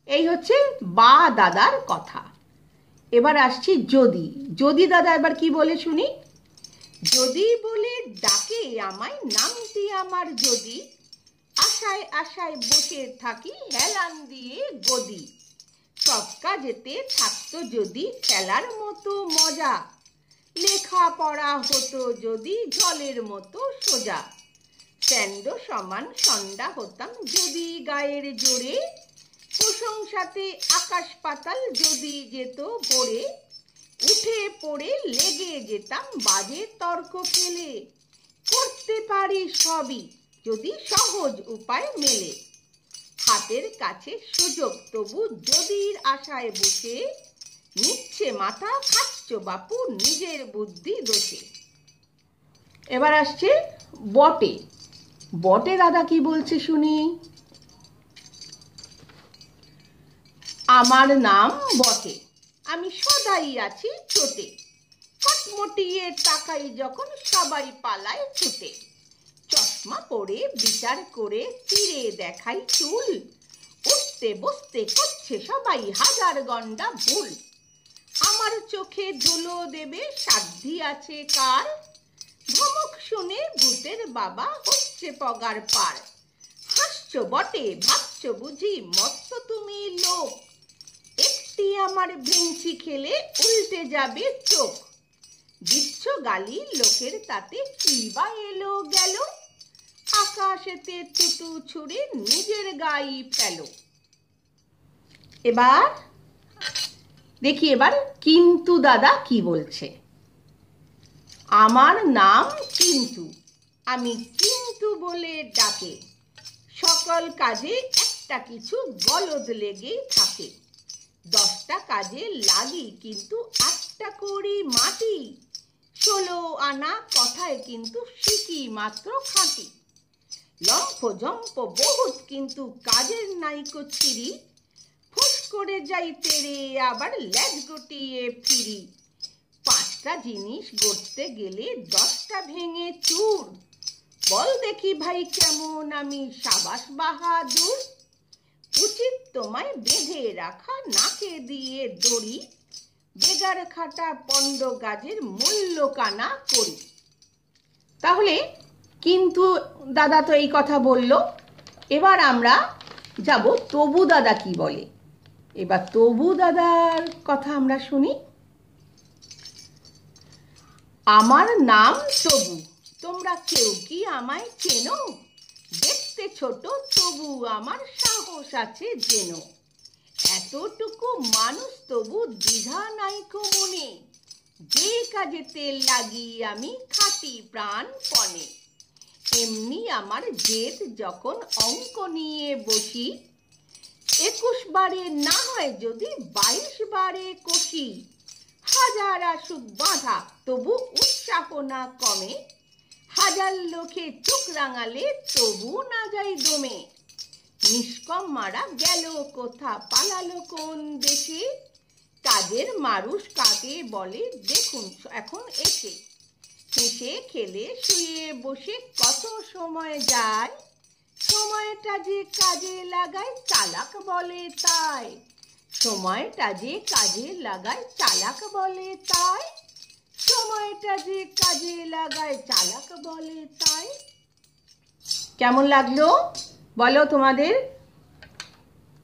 এই হচ্ছে বা দাদার কথা। এবার আসছি যদি। যদি দাদা এবার কি বলে শুনি। যদি বলে ডাকে আমায়, নামটি আমার যদি, আশায় আশায় বসে থাকি হেলান দিয়ে গদি। সব কাজেতে থাকতো যদি খেলার মতো মজা, লেখা পড়া হতো যদি জলের মতো সোজা। স্যান্ড সমান সন্ধ্যা হতাম যদি গায়ের জোরে, প্রশংসাতে আকাশ পাতাল যদি যেত ভরে। উঠে পড়ে লেগে যেতাম বাজে তর্ক ফেলে, করতে পারি সবই যদি সহজ উপায় মেলে। হাতের কাছে সুযোগ তবু যদির আশায় বসে, নিচ্ছে মাথা খাচ্ছ বাপু নিজের বুদ্ধি দোষে। এবার আসছে বটে। বটে দাদা কি বলছে শুনি। আমার নাম বটে, আমি সদাই আছি চোটে, কটমটিয়ে তাকাই যখন সবাই পালায় ছুটে। চশমা পরে বিচার করে তীরে দেখাই চুল, উঠতে বসতে করছে সবাই হাজার গন্ডা ভুল। আমার চোখে ধুলো দেবে সাধ্যি আছে কার, ধমক শুনে ভূতের বাবা হচ্ছে পগার পার। হাসছ বটে ভাবছ বুঝি মস্ত তুমি লোক, একটি আমার ভেঙচি খেলে উল্টে যাবে চোখ। দিচ্ছ গালি লোকের তাতে কি বা এলো গেল, আকাশেতে থুতু ছুঁড়ে নিজের গাই ফেলো। এবার দেখি এবার কিন্তু দাদা কি বলছে। আমার নাম কিন্তু, আমি কিন্তু বলে ডাকে, সকল কাজে একটা কিছু গলদ লেগেই থাকে। 10টা কাজে লাগি কিন্তু 8টা করি মাটি, 16 আনা কথায় কিন্তু শিখি মাত্র খাঁটি। লম্ফ জম্প বহুত কিন্তু কাজের নাইকো ছিরি, ফুস করে যাই তেরে আবার লেজ গুটিয়ে ফিরি। 5টা জিনিস গড়তে গেলে 10টা ভেঙে চুর, বল দেখি ভাই কেমন আমি সাবাস বাহাদুর। উচিত তোমায় বেঁধে রাখা নাকে দিয়ে দড়ি, বেগার খাটা পণ্ড গাজের মূল্য কানা করি। তাহলে কিন্তু দাদা তো এই কথা বলল। এবার আমরা যাব তবু দাদা কি বলে। এবার তবু দাদার কথা আমরা শুনি। আমার নাম তবু, তোমরা কেউ কি আমায় চেনো, দেখতে ছোট তবু আমার সাহস আছে যেন। এতটুকু মানুষ তবু দ্বিধা নাইকো মনে, যে কাজেতে লাগি আমি খাটি প্রাণপণে। এমনি আমার জেদ যখন অঙ্ক নিয়ে বসি, 21 বারে না হয় যদি 22 বারে কষি। হাজার আসুক বাধা তবু উৎসাহ না কমে, হাজার লোকে চোখ রাঙালে তবু না যাই দমে। নিষ্কম মারা গেল কোথা পালালো কোন দেশে, কাজের মানুষ কাকে বলে দেখুন এখন এসে। হেসে খেলে শুয়ে বসে কত সময় যায়, সময়টা যে কাজে লাগায় চালাক বলে তাই। সময়টা যে কাজে লাগায় চালাক বলে তাই, সময়টা যে কাজে লাগায় চালাক বলে তাই। কেমন লাগলো বলো তোমাদের?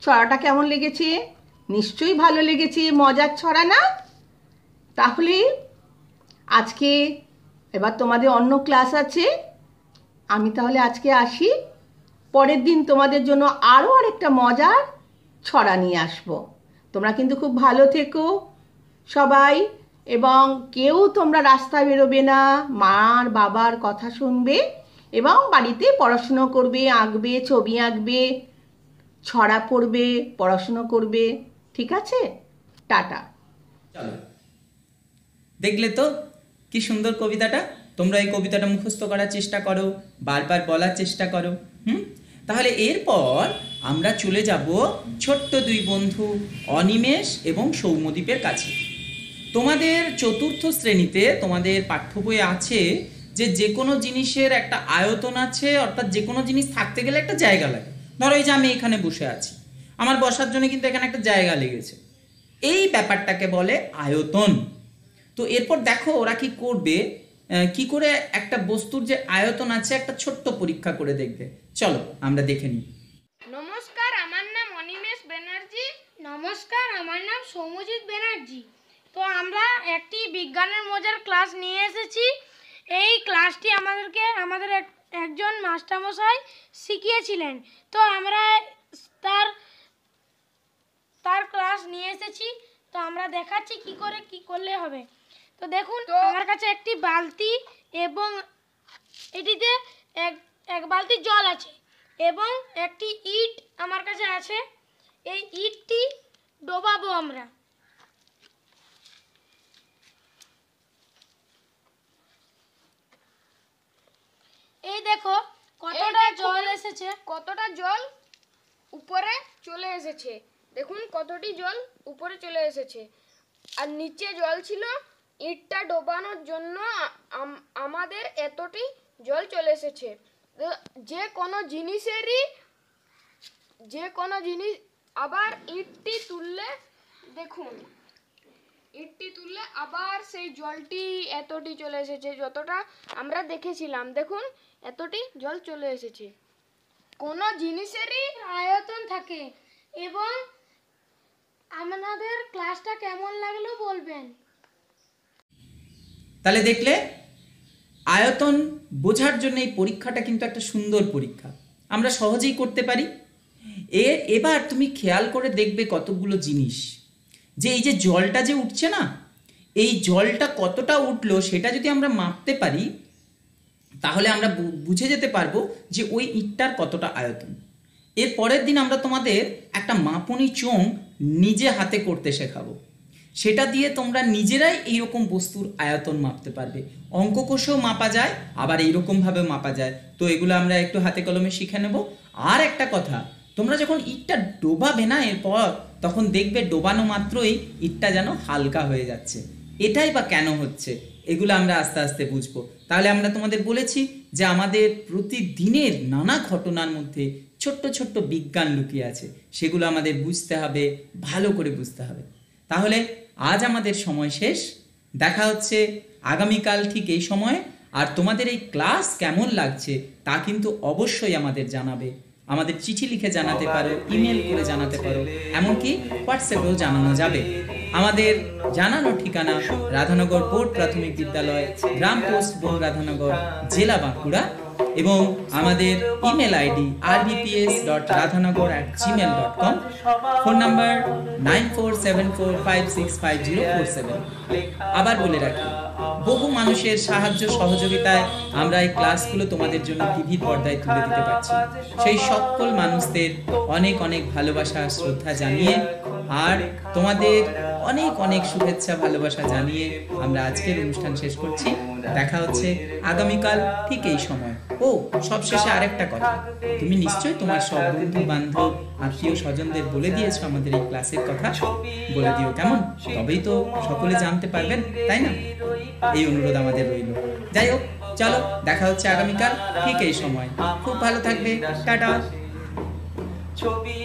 ছড়াটা কেমন লেগেছে? নিশ্চয়ই ভালো লেগেছে, মজার ছড়া না? তাহলে আজকে এবার তোমাদের অন্য ক্লাস আছে, আমি তাহলে আজকে আসি। পরের দিন তোমাদের জন্য আরও আরেকটা মজার ছড়া নিয়ে আসবো। তোমরা কিন্তু খুব ভালো থেকো সবাই, এবং কেউ তোমরা রাস্তায় বেরোবে না, মার বাবার কথা শুনবে এবং বাড়িতে পড়াশুনো করবে, আঁকবে, ছবি আঁকবে, ছড়া পড়বে, পড়াশুনো করবে। ঠিক আছে? টাটা। চলো, দেখলে তো কি সুন্দর কবিতাটা। তোমরা এই কবিতাটা মুখস্থ করার চেষ্টা করো, বারবার বলার চেষ্টা করো। তাহলে এরপর আমরা চলে যাব ছোট্ট দুই বন্ধু অনিমেষ এবং সৌম্যদীপের কাছে। তোমাদের চতুর্থ শ্রেণীতে তোমাদের পাঠ্য বইয়ে আছে যে কোনো জিনিসের একটা আয়তন আছে, অর্থাৎ যে কোনো জিনিস থাকতে গেলে একটা জায়গা লাগে। ধরো এই যে আমি এখানে বসে আছি, আমার বসার জন্য কিন্তু এখানে একটা জায়গা লেগেছে, এই ব্যাপারটাকে বলে আয়তন। তো এরপর দেখো ওরা কি করবে, কি করে একটা বস্তুর যে আয়তন আছে একটা ছোট্ট পরীক্ষা করে দেখবে। চলো আমরা দেখে নিই। নমস্কার, আমার নাম অনিমেষ ব্যানার্জি। নমস্কার, আমার নাম সৌম্যজিৎ ব্যানার্জি। তো আমরা একটি বিজ্ঞানের মজার ক্লাস নিয়ে এসেছি। এই ক্লাসটি আমাদের একজন মাস্টারমশাই শিখিয়েছিলেন। তো আমরা তার ক্লাস নিয়ে এসেছি। তো আমরা দেখাচ্ছি কি করলে হবে। তো দেখুন, আমার কাছে একটি বালতি এবং এটিতে এক বালতি জল আছে এবং একটি ইট আমার কাছে আছে। এই ইটটি ডোবাবো আমরা। এই দেখো কতটা জল এসেছে, কতটা জল উপরে চলে এসেছে। দেখুন কতটি জল উপরে চলে এসেছে, আর নিচে জল ছিল। ইটটা ডোবানোর জন্য আমাদের এতটি জল চলে এসেছে। যে কোনো জিনিস আবার ইটটি তুললে, দেখুন ইটটি তুললে আবার সেই জলটি এতটি চলে এসেছে, যতটা আমরা দেখেছিলাম। দেখুন এতটি জল চলে এসেছে। কোনো জিনিসেরই আয়তন থাকে। এবং আপনাদের ক্লাসটা কেমন লাগলো বলবেন। তাহলে দেখলে আয়তন বোঝার জন্য এই পরীক্ষাটা কিন্তু একটা সুন্দর পরীক্ষা, আমরা সহজেই করতে পারি। এবার তুমি খেয়াল করে দেখবে কতগুলো জিনিস, যে এই যে জলটা যে উঠছে না, এই জলটা কতটা উঠলো সেটা যদি আমরা মাপতে পারি তাহলে আমরা বুঝে যেতে পারবো যে ওই ইটটার কতটা আয়তন। এর পরের দিন আমরা তোমাদের একটা মাপনী চোং নিজে হাতে করতে শেখাবো, সেটা দিয়ে তোমরা নিজেরাই এইরকম বস্তুর আয়তন মাপতে পারবে। অঙ্ক কষেও মাপা যায়, আবার এইরকমভাবে মাপা যায়। তো এগুলো আমরা একটু হাতে কলমে শিখে নেব। আর একটা কথা, তোমরা যখন ইটটা ডোবাবে না এরপর, তখন দেখবে ডোবানো মাত্রই ইটটা যেন হালকা হয়ে যাচ্ছে। এটাই বা কেন হচ্ছে, এগুলো আমরা আস্তে আস্তে বুঝবো। তাহলে আমরা তোমাদের বলেছি যে আমাদের প্রতিদিনের নানা ঘটনার মধ্যে ছোট্ট ছোট্ট বিজ্ঞান লুকিয়ে আছে, সেগুলো আমাদের বুঝতে হবে, ভালো করে বুঝতে হবে। তাহলে আজ আমাদের সময় শেষ, দেখা হচ্ছে আগামীকাল ঠিক এই সময়। আর তোমাদের এই ক্লাস কেমন লাগছে তা কিন্তু অবশ্যই আমাদের জানাবে। আমাদের চিঠি লিখে জানাতে পারো, ইমেল করে জানাতে পারো, এমনকি হোয়াটসঅ্যাপেও জানানো যাবে। আমাদের জানানো ঠিকানা রাধানগর বোর্ড প্রাথমিক বিদ্যালয়, গ্রাম পোস্ট বোর্ড রাধানগর, জেলা বাঁকুড়া। এবং আমাদের email ID rbps.radhanagar@gmail.com, phone number 9474565047। আবার বলে রাখি, বহু মানুষের সাহায্য সহযোগিতায় আমরা এই ক্লাসগুলো তোমাদের জন্য টিভির পর্দায় তুলে দিতে পারছি। সেই সকল মানুষদের অনেক অনেক ভালোবাসা শ্রদ্ধা জানিয়ে আর তোমাদের অনেক অনেক শুভেচ্ছা ভালোবাসা জানিয়ে আমরা আজকের অনুষ্ঠান শেষ করছি। দেখা হচ্ছে আগামীকাল ঠিক এই সময়। ও সবশেষে আরেকটা কথা, তুমি নিশ্চয়ই তোমার সব বন্ধু বান্ধব আত্মীয় স্বজনদের বলে দিয়েছো আমাদের এই ক্লাসের কথা, বলে দিও কেমন, তবেই তো সকলে জানতে পারবেন, তাই না? এই অনুরোধ আমাদের রইল। যাই হোক, চলো দেখা হচ্ছে আগামীকাল ঠিক এই সময়। খুব ভালো থাকবে, টাটা। ছবি